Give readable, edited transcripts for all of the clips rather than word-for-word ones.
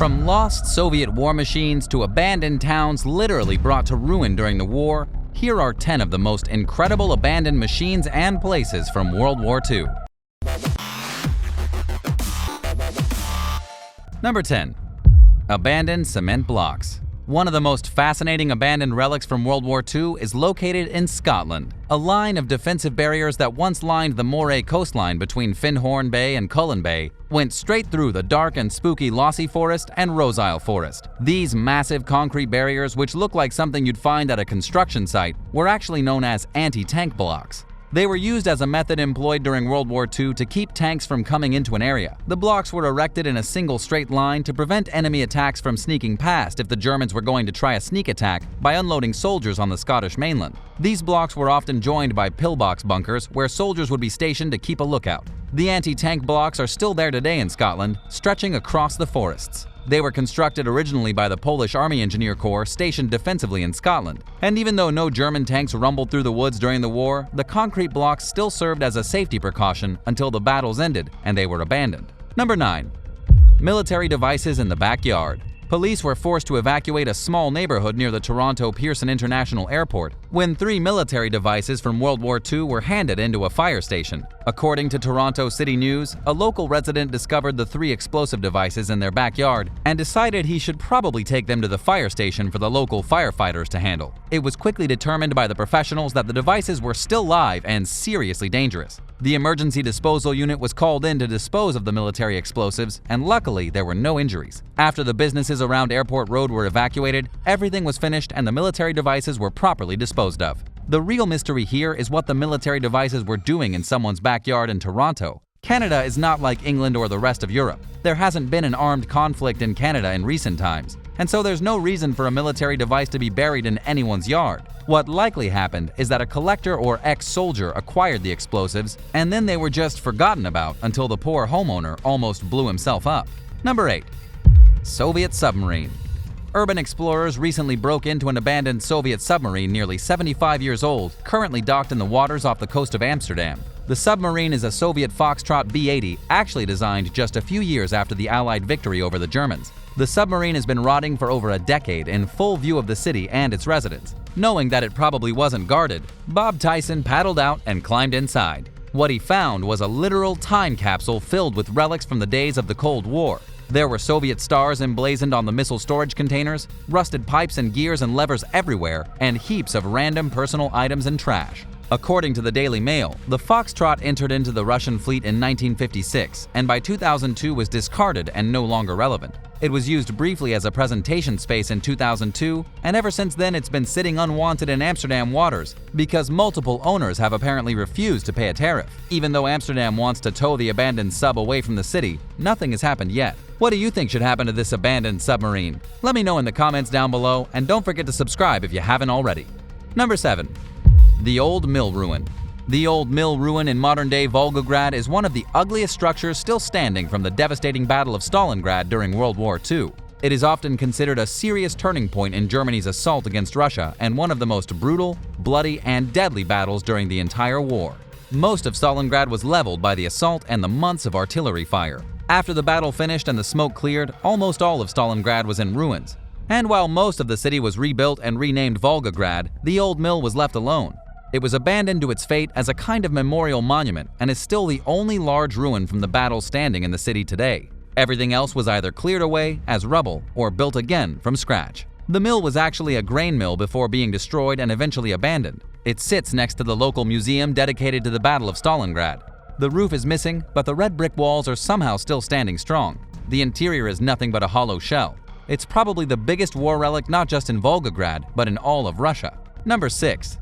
From lost Soviet war machines to abandoned towns literally brought to ruin during the war, here are 10 of the most incredible abandoned machines and places from World War II. Number 10. Abandoned cement blocks. One of the most fascinating abandoned relics from World War II is located in Scotland. A line of defensive barriers that once lined the Moray coastline between Findhorn Bay and Cullen Bay went straight through the dark and spooky Lossy Forest and Roseisle Forest. These massive concrete barriers, which look like something you'd find at a construction site, were actually known as anti-tank blocks. They were used as a method employed during World War II to keep tanks from coming into an area. The blocks were erected in a single straight line to prevent enemy attacks from sneaking past if the Germans were going to try a sneak attack by unloading soldiers on the Scottish mainland. These blocks were often joined by pillbox bunkers where soldiers would be stationed to keep a lookout. The anti-tank blocks are still there today in Scotland, stretching across the forests. They were constructed originally by the Polish Army Engineer Corps stationed defensively in Scotland, and even though no German tanks rumbled through the woods during the war, the concrete blocks still served as a safety precaution until the battles ended and they were abandoned. Number 9. Military devices in the backyard. Police were forced to evacuate a small neighborhood near the Toronto Pearson International Airport when 3 military devices from World War II were handed into a fire station. According to Toronto City News, a local resident discovered the 3 explosive devices in their backyard and decided he should probably take them to the fire station for the local firefighters to handle. It was quickly determined by the professionals that the devices were still live and seriously dangerous. The emergency disposal unit was called in to dispose of the military explosives, and luckily there were no injuries. After the businesses around Airport Road were evacuated, everything was finished and the military devices were properly disposed of. The real mystery here is what the military devices were doing in someone's backyard in Toronto. Canada is not like England or the rest of Europe. There hasn't been an armed conflict in Canada in recent times, and so there's no reason for a military device to be buried in anyone's yard. What likely happened is that a collector or ex-soldier acquired the explosives, and then they were just forgotten about until the poor homeowner almost blew himself up. Number 8. Soviet submarine. Urban explorers recently broke into an abandoned Soviet submarine nearly 75 years old, currently docked in the waters off the coast of Amsterdam. The submarine is a Soviet Foxtrot B-80, actually designed just a few years after the Allied victory over the Germans. The submarine has been rotting for over a decade in full view of the city and its residents. Knowing that it probably wasn't guarded, Bob Tyson paddled out and climbed inside. What he found was a literal time capsule filled with relics from the days of the Cold War. There were Soviet stars emblazoned on the missile storage containers, rusted pipes and gears and levers everywhere, and heaps of random personal items and trash. According to the Daily Mail, the Foxtrot entered into the Russian fleet in 1956 and by 2002 was discarded and no longer relevant. It was used briefly as a presentation space in 2002, and ever since then it's been sitting unwanted in Amsterdam waters because multiple owners have apparently refused to pay a tariff. Even though Amsterdam wants to tow the abandoned sub away from the city, nothing has happened yet. What do you think should happen to this abandoned submarine? Let me know in the comments down below, and don't forget to subscribe if you haven't already. Number 7. The Old Mill Ruin. The Old Mill Ruin in modern-day Volgograd is one of the ugliest structures still standing from the devastating Battle of Stalingrad during World War II. It is often considered a serious turning point in Germany's assault against Russia and one of the most brutal, bloody, and deadly battles during the entire war. Most of Stalingrad was leveled by the assault and the months of artillery fire. After the battle finished and the smoke cleared, almost all of Stalingrad was in ruins. And while most of the city was rebuilt and renamed Volgograd, the old mill was left alone. It was abandoned to its fate as a kind of memorial monument and is still the only large ruin from the battle standing in the city today. Everything else was either cleared away as rubble or built again from scratch. The mill was actually a grain mill before being destroyed and eventually abandoned. It sits next to the local museum dedicated to the Battle of Stalingrad. The roof is missing, but the red brick walls are somehow still standing strong. The interior is nothing but a hollow shell. It's probably the biggest war relic not just in Volgograd, but in all of Russia. Number 6.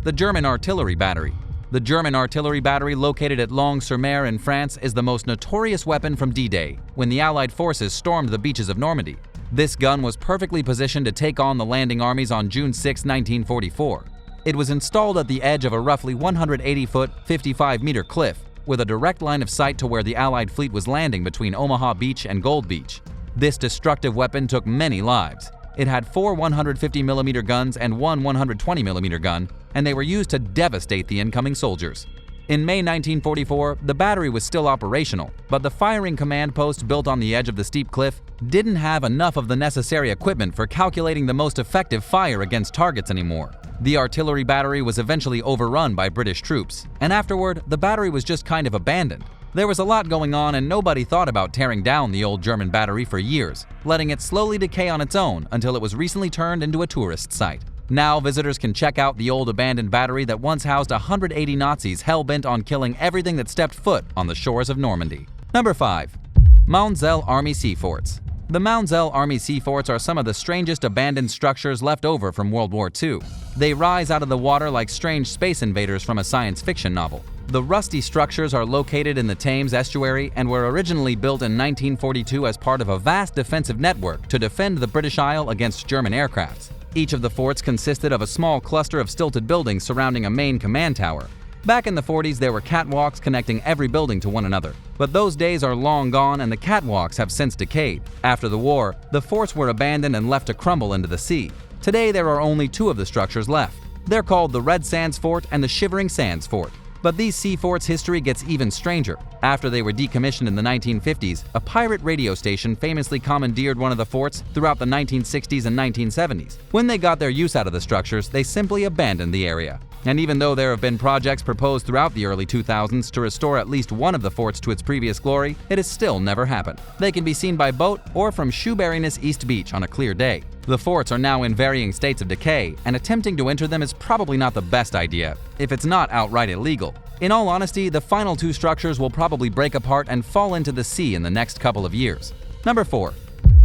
The German Artillery Battery. The German artillery battery located at Lons-sur-Mer in France is the most notorious weapon from D-Day, when the Allied forces stormed the beaches of Normandy. This gun was perfectly positioned to take on the landing armies on June 6, 1944. It was installed at the edge of a roughly 180-foot, 55-meter cliff, with a direct line of sight to where the Allied fleet was landing between Omaha Beach and Gold Beach. This destructive weapon took many lives. It had 4 150mm guns and one 120mm gun, and they were used to devastate the incoming soldiers. In May 1944, the battery was still operational, but the firing command post built on the edge of the steep cliff didn't have enough of the necessary equipment for calculating the most effective fire against targets anymore. The artillery battery was eventually overrun by British troops, and afterward, the battery was just kind of abandoned. There was a lot going on and nobody thought about tearing down the old German battery for years, letting it slowly decay on its own until it was recently turned into a tourist site. Now visitors can check out the old abandoned battery that once housed 180 Nazis hell-bent on killing everything that stepped foot on the shores of Normandy. Number 5. Manzel Army Seaforts. The Manzel Army Seaforts are some of the strangest abandoned structures left over from World War II. They rise out of the water like strange space invaders from a science fiction novel. The rusty structures are located in the Thames estuary and were originally built in 1942 as part of a vast defensive network to defend the British Isle against German aircrafts. Each of the forts consisted of a small cluster of stilted buildings surrounding a main command tower. Back in the 40s, there were catwalks connecting every building to one another. But those days are long gone and the catwalks have since decayed. After the war, the forts were abandoned and left to crumble into the sea. Today, there are only 2 of the structures left. They're called the Red Sands Fort and the Shivering Sands Fort. But these sea forts' history gets even stranger. After they were decommissioned in the 1950s, a pirate radio station famously commandeered one of the forts throughout the 1960s and 1970s. When they got their use out of the structures, they simply abandoned the area. And even though there have been projects proposed throughout the early 2000s to restore at least one of the forts to its previous glory, it has still never happened. They can be seen by boat or from Shoeburyness East Beach on a clear day. The forts are now in varying states of decay, and attempting to enter them is probably not the best idea, if it's not outright illegal. In all honesty, the final 2 structures will probably break apart and fall into the sea in the next couple of years. Number 4.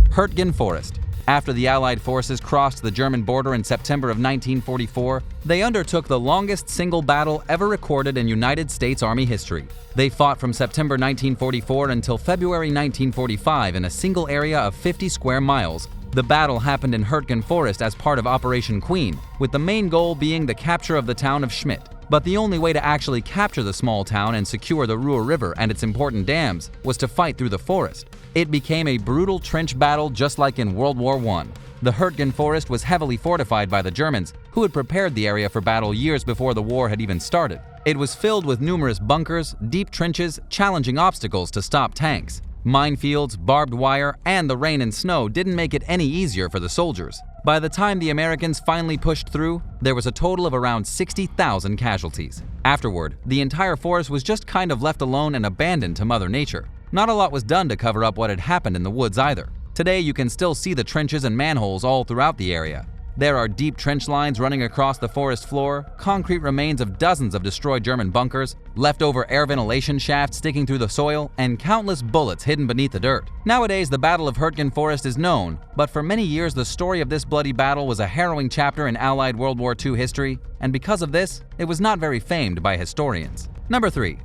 Hurtgen Forest. After the Allied forces crossed the German border in September of 1944, they undertook the longest single battle ever recorded in United States Army history. They fought from September 1944 until February 1945 in a single area of 50 square miles. The battle happened in Hurtgen Forest as part of Operation Queen, with the main goal being the capture of the town of Schmidt. But the only way to actually capture the small town and secure the Ruhr River and its important dams was to fight through the forest. It became a brutal trench battle just like in World War I. The Hurtgen Forest was heavily fortified by the Germans, who had prepared the area for battle years before the war had even started. It was filled with numerous bunkers, deep trenches, challenging obstacles to stop tanks. Minefields, barbed wire, and the rain and snow didn't make it any easier for the soldiers. By the time the Americans finally pushed through, there was a total of around 60,000 casualties. Afterward, the entire forest was just kind of left alone and abandoned to Mother Nature. Not a lot was done to cover up what had happened in the woods either. Today, you can still see the trenches and manholes all throughout the area. There are deep trench lines running across the forest floor, concrete remains of dozens of destroyed German bunkers, leftover air ventilation shafts sticking through the soil, and countless bullets hidden beneath the dirt. Nowadays, the Battle of Hurtgen Forest is known, but for many years the story of this bloody battle was a harrowing chapter in Allied World War II history, and because of this, it was not very famed by historians. Number 3.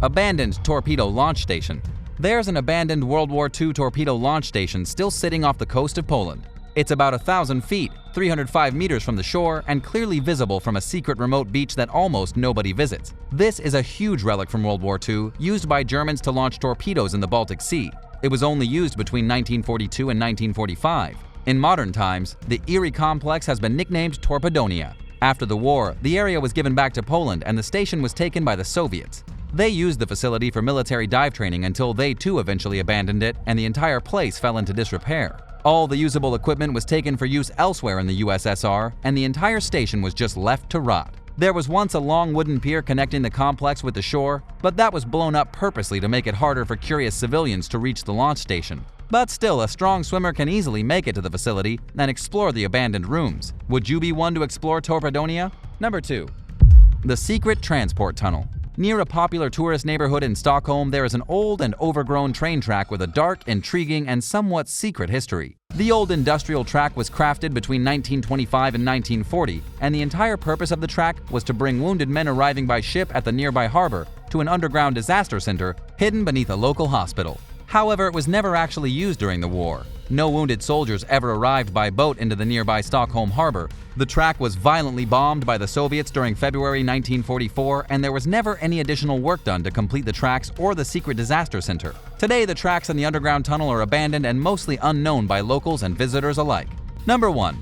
Abandoned Torpedo Launch Station. There's an abandoned World War II torpedo launch station still sitting off the coast of Poland. It's about 1,000 feet, 305 meters from the shore, and clearly visible from a secret remote beach that almost nobody visits. This is a huge relic from World War II, used by Germans to launch torpedoes in the Baltic Sea. It was only used between 1942 and 1945. In modern times, the eerie complex has been nicknamed Torpedonia. After the war, the area was given back to Poland and the station was taken by the Soviets. They used the facility for military dive training until they too eventually abandoned it and the entire place fell into disrepair. All the usable equipment was taken for use elsewhere in the USSR, and the entire station was just left to rot. There was once a long wooden pier connecting the complex with the shore, but that was blown up purposely to make it harder for curious civilians to reach the launch station. But still, a strong swimmer can easily make it to the facility and explore the abandoned rooms. Would you be one to explore Torpedonia? Number 2. The Secret Transport Tunnel. Near a popular tourist neighborhood in Stockholm, there is an old and overgrown train track with a dark, intriguing, and somewhat secret history. The old industrial track was crafted between 1925 and 1940, and the entire purpose of the track was to bring wounded men arriving by ship at the nearby harbor to an underground disaster center hidden beneath a local hospital. However, it was never actually used during the war. No wounded soldiers ever arrived by boat into the nearby Stockholm harbor. The track was violently bombed by the Soviets during February 1944, and there was never any additional work done to complete the tracks or the secret disaster center. Today, the tracks in the underground tunnel are abandoned and mostly unknown by locals and visitors alike. Number 1.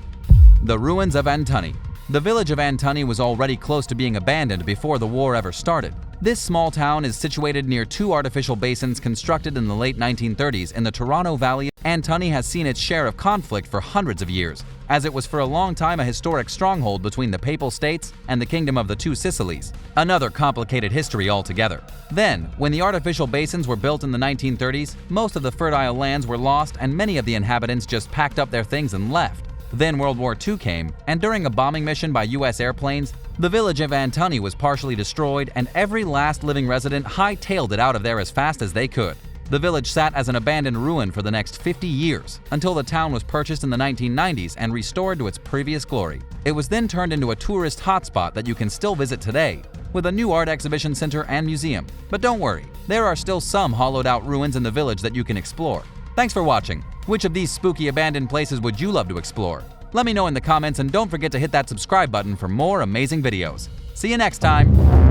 The Ruins of Antoni. The village of Antoni was already close to being abandoned before the war ever started. This small town is situated near two artificial basins constructed in the late 1930s in the Toronto Valley. Antoni has seen its share of conflict for hundreds of years, as it was for a long time a historic stronghold between the Papal States and the Kingdom of the Two Sicilies, another complicated history altogether. Then, when the artificial basins were built in the 1930s, most of the fertile lands were lost and many of the inhabitants just packed up their things and left. Then World War II came, and during a bombing mission by US airplanes, the village of Antoni was partially destroyed and every last living resident hightailed it out of there as fast as they could. The village sat as an abandoned ruin for the next 50 years, until the town was purchased in the 1990s and restored to its previous glory. It was then turned into a tourist hotspot that you can still visit today, with a new art exhibition center and museum. But don't worry, there are still some hollowed-out ruins in the village that you can explore. Thanks for watching. Which of these spooky abandoned places would you love to explore? Let me know in the comments, and don't forget to hit that subscribe button for more amazing videos. See you next time!